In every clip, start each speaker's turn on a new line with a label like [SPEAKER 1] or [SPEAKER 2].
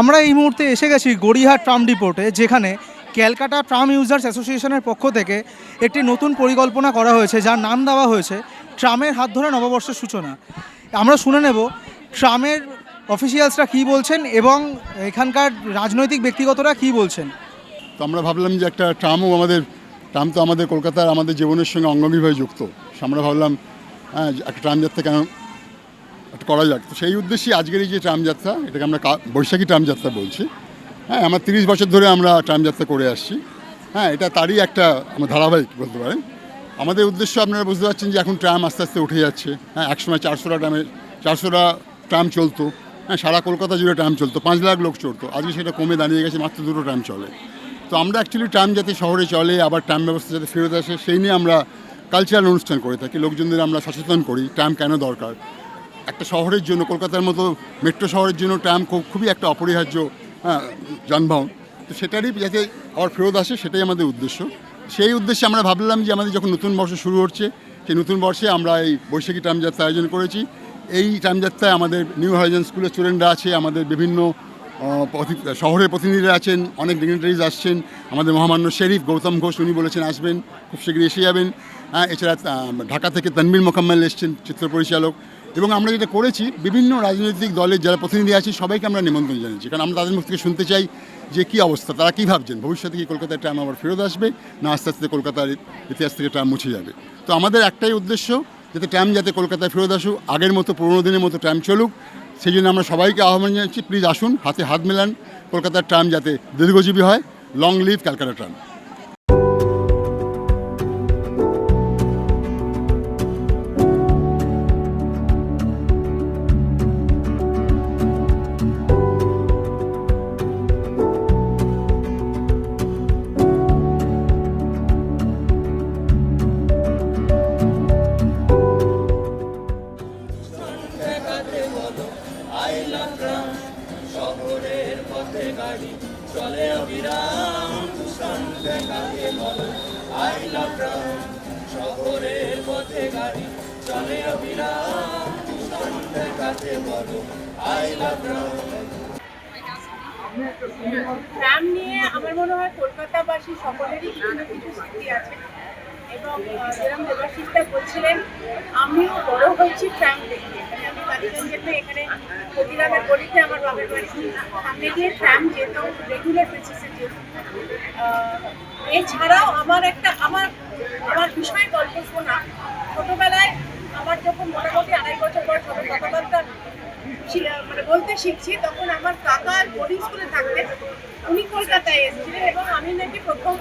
[SPEAKER 1] আমরা এই মুহূর্তে এসে গেছি গড়িয়াহাট ট্রাম ডিপোতে, যেখানে ক্যালকাটা ট্রাম ইউজার্স অ্যাসোসিয়েশনের পক্ষ থেকে একটি নতুন পরিকল্পনা করা হয়েছে, যার নাম দেওয়া হয়েছে ট্রামের হাত ধরে নববর্ষের সূচনা। আমরা শুনে নেব ট্রামের অফিসিয়ালসরা কী বলছেন এবং এখানকার রাজনৈতিক ব্যক্তিগতরা কী বলছেন।
[SPEAKER 2] তো আমরা ভাবলাম যে একটা ট্রাম তো আমাদের কলকাতার আমাদের জীবনের সঙ্গে অঙ্গাঙ্গিভাবে যুক্ত। আমরা ভাবলাম একটা ট্রাম যাত্রা কেন একটা করা যাক। তো সেই উদ্দেশ্যে আজকের এই যে ট্রাম যাত্রা, এটাকে আমরা বৈশাখী ট্রাম যাত্রা বলছি। আমার 30 বছর ধরে আমরা ট্রাম যাত্রা করে আসছি। এটা তারই একটা আমার ধারাবাহিক বলতে পারেন। আমাদের উদ্দেশ্য আপনারা বুঝতে পারছেন যে এখন ট্রাম আস্তে আস্তে উঠে যাচ্ছে। একসময় 400টা ট্রাম চলতো। সারা কলকাতা জুড়ে ট্রাম চলতো, 5 লাখ লোক চলতো। আজকে সেটা কমে দাঁড়িয়ে গেছে, মাত্র 2টো ট্রাম চলে। তো আমরা অ্যাকচুয়ালি ট্রাম যাতে শহরে চলে, আবার ট্রাম ব্যবস্থা যাতে ফেরত আসে, সেই নিয়ে আমরা কালচারাল অনুষ্ঠান করে থাকি। লোকজনদের আমরা সচেতন করি ট্রাম কেন দরকার। একটা শহরের জন্য, কলকাতার মতো মেট্রো শহরের জন্য ট্রাম খুবই একটা অপরিহার্য যানবাহন। তো সেটারই যাতে আবার ফেরত আসে, সেটাই আমাদের উদ্দেশ্য। সেই উদ্দেশ্যে আমরা ভাবলাম যে আমাদের যখন নতুন বর্ষ শুরু হচ্ছে, সেই নতুন বর্ষে আমরা এই বৈশাখী ট্রাম যাত্রা আয়োজন করেছি। এই ট্রাম যাত্রায় আমাদের নিউ হরাইজন স্কুলের স্টুডেন্টরা আছে, আমাদের বিভিন্ন শহরের প্রতিনিধিরা আছেন, অনেক ডিগনিটারিজ আসছেন। আমাদের মহামান্য শেরিফ গৌতম ঘোষ, উনি বলেছেন আসবেন, খুব শীঘ্রই এসে যাবেন। এছাড়া ঢাকা থেকে তানভীর মোকাম্মেল এসছেন, চিত্র পরিচালক। এবং আমরা যেটা করেছি, বিভিন্ন রাজনৈতিক দলের যারা প্রতিনিধি আছে সবাইকে আমরা নিমন্ত্রণ জানিয়েছি, কারণ আমরা তাদের মুখ থেকে শুনতে চাই যে কী অবস্থা, তারা কী ভাবছেন, ভবিষ্যতে কি কলকাতার ট্রাম আবার ফেরত আসবে, না আস্তে আস্তে কলকাতার ইতিহাস থেকে ট্রাম মুছে যাবে। তো আমাদের একটাই উদ্দেশ্য, যাতে ট্রাম যাতে কলকাতায় ফেরত আসুক, আগের মতো পুরোনো দিনের মতো ট্রাম চলুক। সেই জন্য আমরা সবাইকে আহ্বান জানাচ্ছি, প্লিজ আসুন, হাতে হাত মেলান, কলকাতার ট্রাম যাতে দীর্ঘজীবী হয়। Long live Calcutta tram.
[SPEAKER 3] শহরের পথে গাড়ি চলে অবিরাম, আই লাভ ট্রাম। শহরের পথে গাড়ি চলে অবিরাম, সন্ধ্যে কাছে বলো আই লাভ ট্রাম।
[SPEAKER 4] ট্রাম নিয়ে আমার মনে হয় কলকাতাবাসী সকলেরই কিছু না কিছু স্মৃতি আছে। এবং যেরকম দেবাশিসটা বলছিলেন, আমিও বড় হয়েছি ট্রাম দেখে। আমি কালীগঞ্জেতে এখানে প্রতিরামের গলিতে আমার বাবার বাড়ি, সামনে দিয়ে ট্রাম যেত, রেগুলার বেসিসে যেত। এছাড়াও আমার বিষয় গল্প শোনা। ছোটোবেলায় আমার যখন মোটামুটি 2.5 বছর বয়স হবে, কথাবার্তা মানে বলতে শিখছি, তখন আমার কাকা বোর্ডিং স্কুলে থাকতেন। উনি কলকাতায় এসেছিলেন এবং আমি নাকি প্রথম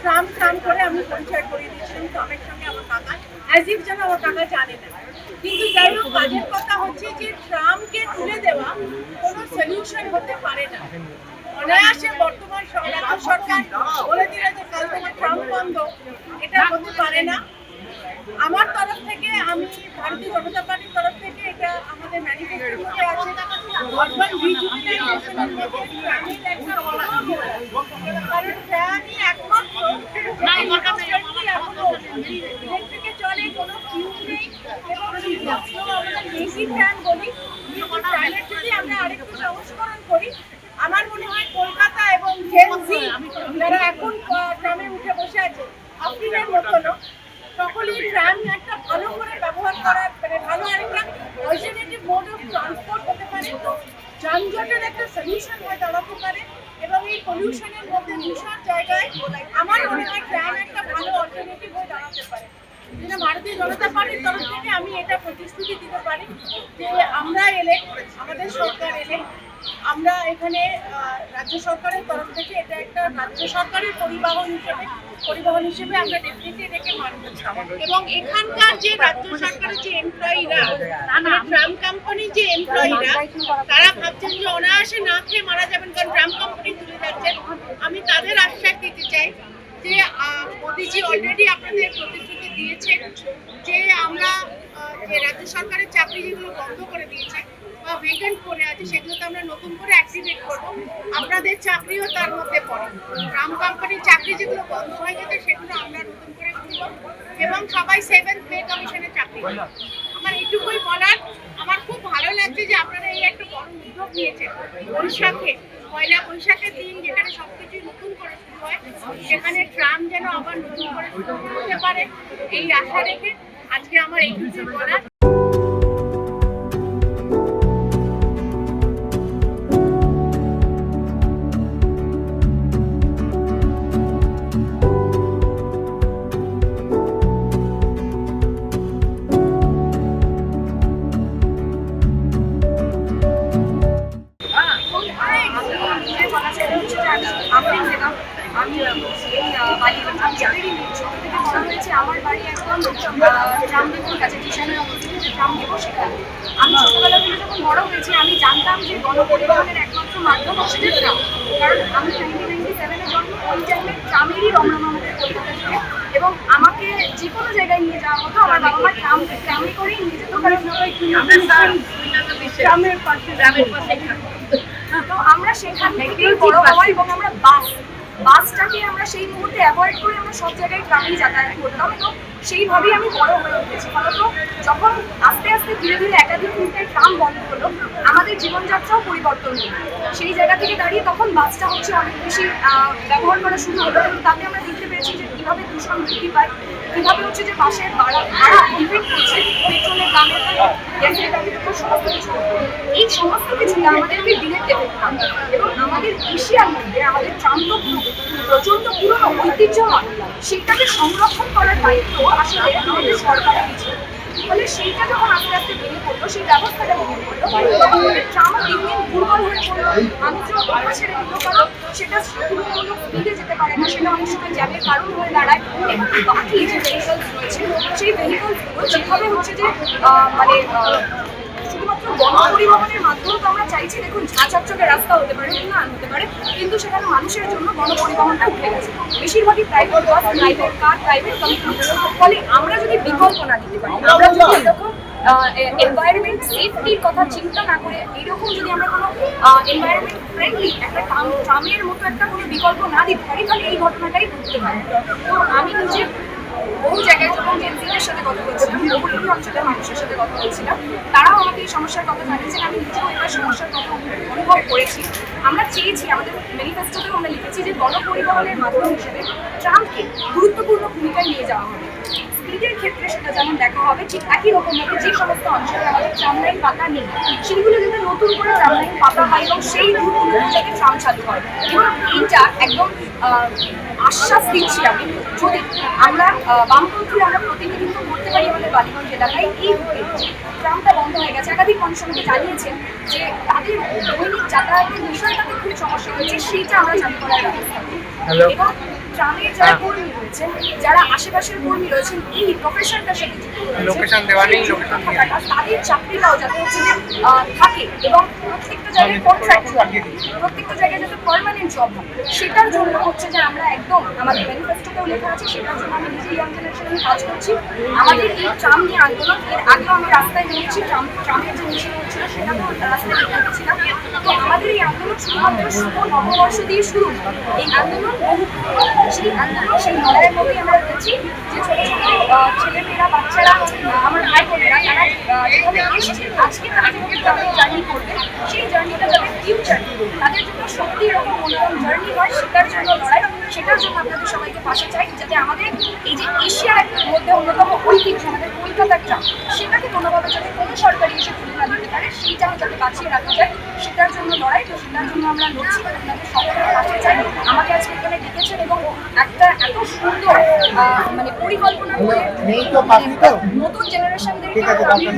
[SPEAKER 4] ট্রাম করে আমি পরিচয় করিয়ে দিয়েছিলাম ট্রামের সঙ্গে আমার কাকা, অ্যাজ ইফ যেন আমার কাকা জানে না। কিন্তু যাই হোক, কাজের কথা হচ্ছে যে ট্রামকে তুলে দেওয়া কোনো সলিউশন হতে পারে না। অনায়াসে বর্তমান রাজ্য সরকার বলে দিলে যে কাল থেকে ট্রাম বন্ধ, এটা হতে পারে না। আমার তরফ থেকে, আমি ভারতীয় জনতা পার্টির তরফ থেকে, এটা আমাদের ম্যানিফেস্টোর মধ্যে আছে, আরবান রিজুভিনেশনের মধ্যে ট্রামের একটা কারণ ট্রামই একমাত্র ইলেকট্রিকে চলে, কোনো ফিউজ নেই এবং আমাদের বেসিক ট্রাম বলি। ট্রামের যদি আমরা আরেকটু সংস্করণ করি, আমার মনে হয় কলকাতা এবং জেনজি যারা এখন ট্রামে উঠে বসে আছে, আফ্রিনের মতনও, সকলেই ট্রাম একটা ভালো করে ব্যবহার করার, মানে ভালো আরেকটা অল্টারনেটিভ মোড অফ ট্রান্সপোর্ট হতে পারে, যানজটের একটা সলিউশন হয়ে দাঁড়াতে পারে। এবং এই পলিউশনের মধ্যে দূষণ জায়গায় আমার মনে হয় ট্রাম একটা ভালো অল্টারনেটিভ হয়ে দাঁড়াতে পারে। যেটা ভারতীয় জনতা পার্টির তরফ থেকে আমি এটা প্রতিশ্রুতি দিতে পারি যে আমরা এলে, আমাদের সরকার এলে, আমরা এখানে রাজ্য সরকারের তরফ থেকে এটা একটা রাজ্য সরকারের পরিবহন হিসেবে আমরা ডেফিনেটলি এটাকে মানব। এবং এখানকার যে রাজ্য সরকারের যে এমপ্লয়িরা, ট্রাম কোম্পানির যে এমপ্লয়িরা, তারা ভাবছেন যে অনায়াসে না খেয়ে মারা যাবেন কারণ ট্রাম কোম্পানি তুলে যাচ্ছেন। আমি তাদের আশ্বাস দিতে চাই যে মোদিজি অলরেডি আপনাদের প্রতিশ্রুতি দিয়েছেন যে আমরা যে রাজ্য সরকারের চাকরি যেগুলো বন্ধ করে দিয়েছে বা ভেকেন্ট করে আছে, সেগুলোতে আমরা নতুন করে অ্যাক্টিভেট করব। আপনাদের চাকরিও তার মধ্যে পড়ে। ট্রাম কোম্পানির চাকরি যেগুলো বন্ধ হয়ে গেছে সেগুলো আমরা নতুন করে খুলব এবং সবাই 7th পে কমিশনের চাকরি করব। আমার এইটুকুই বলার। আমার খুব ভালো লাগছে যে আপনারা এই একটা বড় উদ্যোগ নিয়েছেন বৈশাখে পয়লা বৈশাখের দিন যেখানে সবকিছু নতুন করে শুরু হয়, সেখানে ট্রাম যেন আবার নতুন করে শুরু করতে পারে এই আশা রেখে আজকে আমার এইটুকুই বলার।
[SPEAKER 5] আমি এই বালিগঞ্জ আমি যাদেরই ছোট থেকে বড় হয়েছে, আমার বাড়ি একদম ট্রামডিপোর কাছে, স্টেশনের অবস্থিত যে ট্রামডিপো সেখানে। আমি ছোটবেলা থেকে যখন বড় হয়েছি আমি জানতাম যে গণপরিবহনের একমাত্র মাধ্যম হচ্ছে যে ট্রাম, কারণ আমি 1997-এ জন্ম, ওই টাইমে ট্রামেরই রমরমা আমাদের কলকাতা থেকে, এবং আমাকে যে কোনো জায়গায় নিয়ে যাওয়া হতো আমার বাবা মা ট্রামে করেই নিয়ে যেত, কারণ ট্রামের পাশে তো আমরা সেখান থেকেই বড় হওয়া, এবং আমরা বাসটাকে আমরা সেই মুহূর্তে অ্যাভয়েড করে আমরা সব জায়গায় ট্রামেই যাতায়াত করতাম, এবং সেইভাবেই আমি বড় হয়ে উঠেছি। ফলত যখন আস্তে আস্তে ধীরে ধীরে একাধিক রুটের ট্রাম বন্ধ হলো, আমাদের জীবনযাত্রাও পরিবর্তন হলো। সেই জায়গা থেকে দাঁড়িয়ে তখন বাসটা হচ্ছে অনেক বেশি ব্যবহার করা শুরু হলো, এবং তাতে আমরা দেখতে পেরেছি যে কীভাবে দূষণ বৃদ্ধি পায়, কীভাবে হচ্ছে যে বাসের ভাড়া ইনভেস্ট করছে, পেট্রোলের দামের উপর, গ্যাসের দামের উপর, সমস্ত কিছু। এই সমস্ত কিছুতে আমাদেরকে ডিরেক্ট এফেক্ট করে, এবং আমাদের এশিয়ার মধ্যে আমাদের ট্রাম তো প্রচণ্ড পুরনো ঐতিহ্যময়, সেটাকে সংরক্ষণ করার দায়িত্ব আসলে আমাদের সরকারের কিছু। ফলে সেইটা যখন আস্তে আস্তে ভেঙে পড়লো, সেই ব্যবস্থাটা ভেঙে পড়লো, তখন আমাদের ট্রামও দিন দিন দুর্বল হয়ে পড়লো। মানুষজন অন্য ছেড়ে দিল, কারণ সেটা তুলনামূলক স্পিডে যেতে পারে না, সেটা অনেক সময় জ্যামের কারণ হয়ে দাঁড়ায়। এবং বাকি যে ভেহিকলস রয়েছে, সেই ভেহিকলসগুলো যেভাবে হচ্ছে যে মানে শুধুমাত্র গণপরিবহনের মাধ্যমে তো আমরা চাইছি, দেখুন ঝাঁচকচকে রাস্তা হতে পারে, উন্নয়ন হতে পারে, কিন্তু সেখানে মানুষের জন্য গণপরিবহনটা উঠে গেছে, বেশিরভাগই private bus, private car, private company. ফলে আমরা যদি বিকল্প না দিতে পারি, আমরা যদি এরকম এনভায়রনমেন্ট সেফটির কথা চিন্তা না করে এরকম যদি আমরা কোনো এনভায়রনমেন্ট ফ্রেন্ডলি একটা ট্রামের মতো একটা কোনো বিকল্প না দিতে পারি, তাহলে এই ঘটনাটাই ঘটতে পারে। তো আমি নিজে বহু জায়গায় যখন জেনজিদের সাথে কথা বলছিলাম, বহু অঞ্চলের মানুষের সাথে কথা বলছিলাম, তারাও আমাকে এই সমস্যার কথা জানিয়েছেন। আমি নিজেও এবার সমস্যার কথা অনুভব করেছি। আমরা চেয়েছি, আমাদের ম্যানিফেস্টোতেও আমরা লিখেছি যে গণপরিবহনের মাধ্যম হিসেবে ট্রামকে গুরুত্বপূর্ণ ভূমিকায় নিয়ে যাওয়া হবে। স্পিডের ক্ষেত্রে সেটা যেমন দেখা হবে, ঠিক একই রকমভাবে যে সমস্ত অঞ্চলে আমাদের ট্রাম লাইন পাতা নেই, সেগুলো যাতে নতুন করে ট্রাম লাইন পাতা হয়, এবং সেই রুটগুলো যাতে ট্রাম চালু হয়। এবং এইটা একদম আশ্বাস দিচ্ছি আমি, যদি আমরা বামপন্থীরা আমরা প্রতিনিধিত্ব করতে পারি আমাদের বালিগঞ্জ এলাকায়, এই রুটে ট্রামটা বন্ধ হয়ে গেছে। একাধিক মানুষ আমাকে জানিয়েছেন যে তাদের দৈনিক যাতায়াতের বিষয়টাতে খুব সমস্যা হয়েছে, সেইটা আমরা চালু করার ব্যবস্থা করি। এবং ট্রামের যারা কর্মী রয়েছেন, যারা আশেপাশের কর্মী রয়েছেন, এই প্রফেশনটার সাথে তাদের চাকরিটাও যাতে হচ্ছে যে থাকে, এবং প্রত্যেকটা জায়গায় কন্ট্রাক্টুয়াল, প্রত্যেকটা জায়গায় যাতে পার্মানেন্ট জব হয়, সেটার জন্য হচ্ছে যে আমরা একদম আমাদের ম্যানিফেস্টোতেও লেখা আছে, সেটার জন্য আমি নিজে ইয়াং জেনারেশনে কাজ করছি। আমাদের এই ট্রাম নিয়ে আন্দোলন, এর আগেও আমি রাস্তায় নেমেছি, ট্রামের যে মিছিল হচ্ছিল সেটাতেও রাস্তায় নেমেছিলাম। তো আমাদের এই আন্দোলন শুধুমাত্র শুভ নববর্ষ দিয়ে শুরু, এই আন্দোলন বহু, সেই আন্দোলন, সেই লড়াইয়ের মধ্যেই আমরা দেখছি যে ছোটো ছোটো ছেলেমেয়েরা, বাচ্চারা, আমার ভাই বোনেরা, তারা যেভাবে এসছে, আজকে তারা যেভাবে ট্রামের জার্নি করবে, সেই জার্নিটা যাতে ফিউচার তাদের জন্য সত্যি এরকম মনোরম জার্নি হয়, সেটার জন্য লড়াই। সেটার জন্য আপনাদের সবাইকে পাশে চাই, যাতে আমাদের এই যে এশিয়ার মধ্যে অন্যতম ঐতিহ্য আমাদের কলকাতার ট্রাম, সেটাকে কোনোভাবে যাতে কোনো সরকারি এসে তুলে না দিতে পারে, সেইটাও যাতে বাঁচিয়ে রাখা যায়, সেটার জন্য লড়াই। তো সেটার জন্য আমরা লড়ছি, আপনাদের সকলের পাশে চাই। আমাকে আজকে এখানে ডেকেছেন, এবং একটা এত সুন্দর মানে পরিকল্পনা করে নতুন জেনারেশনদেরকে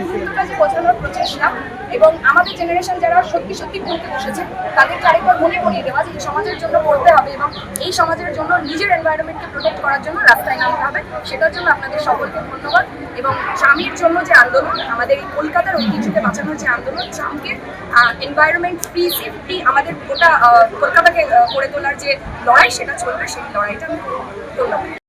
[SPEAKER 5] গুরুত্বটা যে বোঝানোর প্রচেষ্টা, এবং আমাদের জেনারেশন যারা সত্যি সত্যি পড়তে বসেছে, তাদেরকে আরেকবার মনে করিয়ে দেওয়া যে সমাজের জন্য পড়তে হবে, এবং এই সমাজের জন্য নিজের এনভায়রনমেন্টকে প্রোটেক্ট করার জন্য রাস্তায় নামতে হবে। সেটার জন্য আপনাদের সকলকে ধন্যবাদ। এবং ট্রামের জন্য যে আন্দোলন, আমাদের এই কলকাতার ঐতিহ্যকে বাঁচানোর যে আন্দোলন, ট্রামকে এনভায়রনমেন্ট ফ্রি, সেফটি, আমাদের গোটা কলকাতাকে করে তোলার যে লড়াই, সেটা চলবে, সেই লড়াইটা আমি ধন্যবাদ।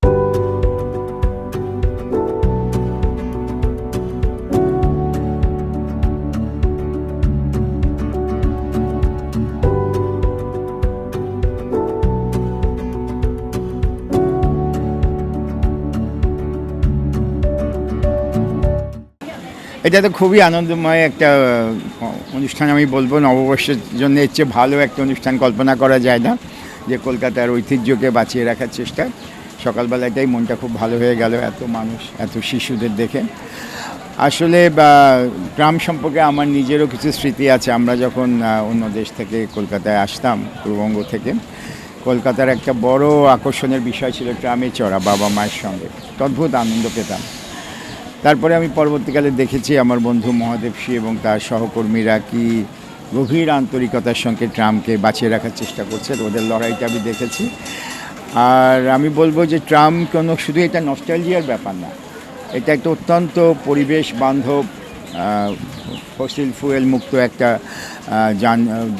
[SPEAKER 6] এটা তো খুবই আনন্দময় একটা অনুষ্ঠান আমি বলবো নববর্ষের জন্য এর চেয়ে ভালো একটা অনুষ্ঠান কল্পনা করা যায় না, যে কলকাতার ঐতিহ্যকে বাঁচিয়ে রাখার চেষ্টা। সকালবেলাটাই মনটা খুব ভালো হয়ে গেল, এত মানুষ, এত শিশুদের দেখে। আসলে ট্রাম সম্পর্কে আমার নিজেরও কিছু স্মৃতি আছে। আমরা যখন অন্য দেশ থেকে কলকাতায় আসতাম, পূর্ববঙ্গ থেকে, কলকাতার একটা বড় আকর্ষণের বিষয় ছিল ট্রামে চড়া বাবা মায়ের সঙ্গে। অদ্ভুত আনন্দ পেতাম। তারপরে আমি পরবর্তীকালে দেখেছি আমার বন্ধু মহাদেবসী এবং তার সহকর্মীরা কি গভীর আন্তরিকতার সঙ্গে ট্রামকে বাঁচিয়ে রাখার চেষ্টা করছে, ওদের লড়াইটা আমি দেখেছি। আর আমি বলবো যে ট্রাম কোনো শুধু এটা নস্টালজিয়ার ব্যাপার না, এটা একটা অত্যন্ত পরিবেশ বান্ধব, ফসিল ফুয়েল মুক্ত একটা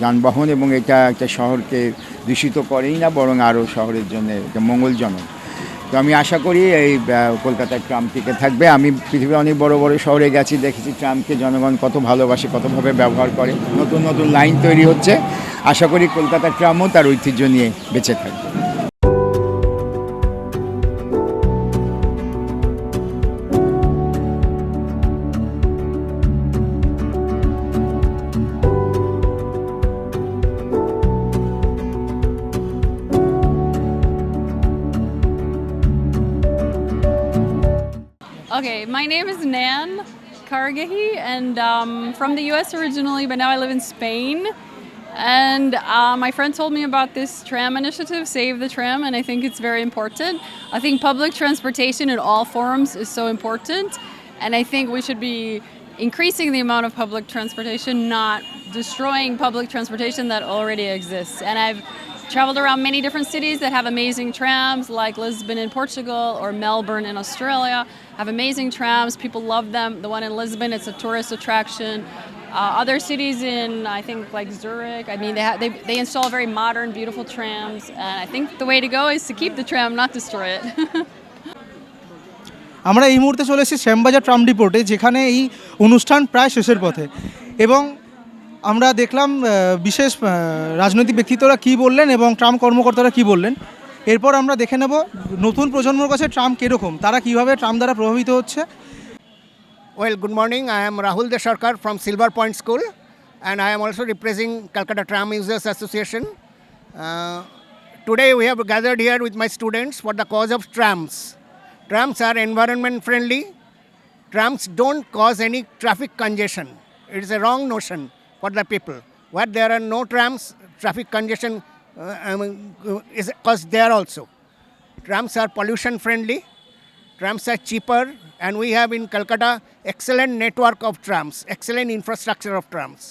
[SPEAKER 6] যানবাহন, এবং এটা একটা শহরকে দূষিত করেই না, বরং আরও শহরের জন্য এটা মঙ্গলজনক। তো আমি আশা করি এই কলকাতার ট্রাম টিকে থাকবে। আমি পৃথিবীর অনেক বড় বড় শহরে গেছি, দেখেছি ট্রামকে জনগণ কত ভালোবাসে, কতভাবে ব্যবহার করে, নতুন নতুন লাইন তৈরি হচ্ছে। আশা করি কলকাতার ট্রামও তার ঐতিহ্য নিয়ে বেঁচে থাকবে।
[SPEAKER 7] Okay, my name is Nan Kargahi, and from the US originally, but now I live in Spain. And my friend told me about this tram initiative, Save the Tram, and I think it's very important. I think public transportation in all forms is so important, and I think we should be increasing the amount of public transportation, not destroying public transportation that already exists. And I've traveled around many different cities that have amazing trams, like Lisbon in Portugal or Melbourne in Australia, have amazing trams. People love them. The one in Lisbon, it's a tourist attraction. Other cities in, I think, like Zurich, I mean, they install very modern, beautiful trams. And I think the way to go is to keep the tram, not destroy it.
[SPEAKER 1] আমরা এই মুহূর্তে চলে এসেছি Shyambazar tram ডিপোতে, যেখানে এই অনুষ্ঠান প্রায় শেষের পথে, এবং আমরা দেখলাম বিশেষ রাজনৈতিক ব্যক্তিত্বরা কী বললেন এবং ট্রাম কর্মকর্তারা কী বললেন। এরপর আমরা দেখে নেব নতুন প্রজন্মর কাছে ট্রাম কীরকম, তারা কীভাবে ট্রাম দ্বারা প্রভাবিত হচ্ছে।
[SPEAKER 8] Well, good morning. I am Rahul Desharkar from Silver Point School, and I am also representing Calcutta Tram Users Association. Today we have gathered here with my students for the cause of trams. Trams are environment friendly. Trams don't cause any traffic congestion. It is a wrong notion for the people. Where there are no trams, traffic congestion is caused there also. Trams are pollution friendly. Trams are cheaper, and we have in Calcutta excellent network of trams, excellent infrastructure of trams.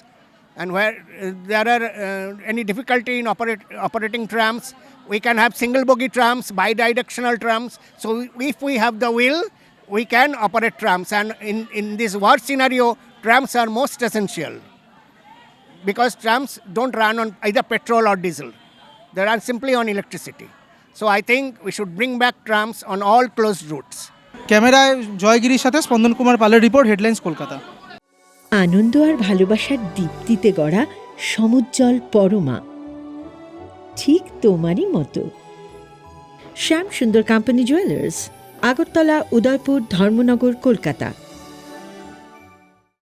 [SPEAKER 8] And where there are any difficulty in operating trams, we can have single bogie trams, bi-directional trams. So if we have the will, we can operate trams. And in this war scenario, trams are most essential, because trams don't run on either petrol or diesel. They run simply on electricity. So I think we should bring back trams on all closed routes.
[SPEAKER 1] ক্যামেরায় জয়গিরির সাথে স্পন্দন কুমার পালের report, headlines Kolkata.
[SPEAKER 9] আনন্দ আর ভালোবাসার দীপ্তিতে গড়া সমুজ্জ্বল পরমা, ঠিক তোমারই মতো। শ্যাম সুন্দর কোম্পানি জুয়েলার্স, আগরতলা, উদয়পুর, ধর্মনগর, কলকাতা।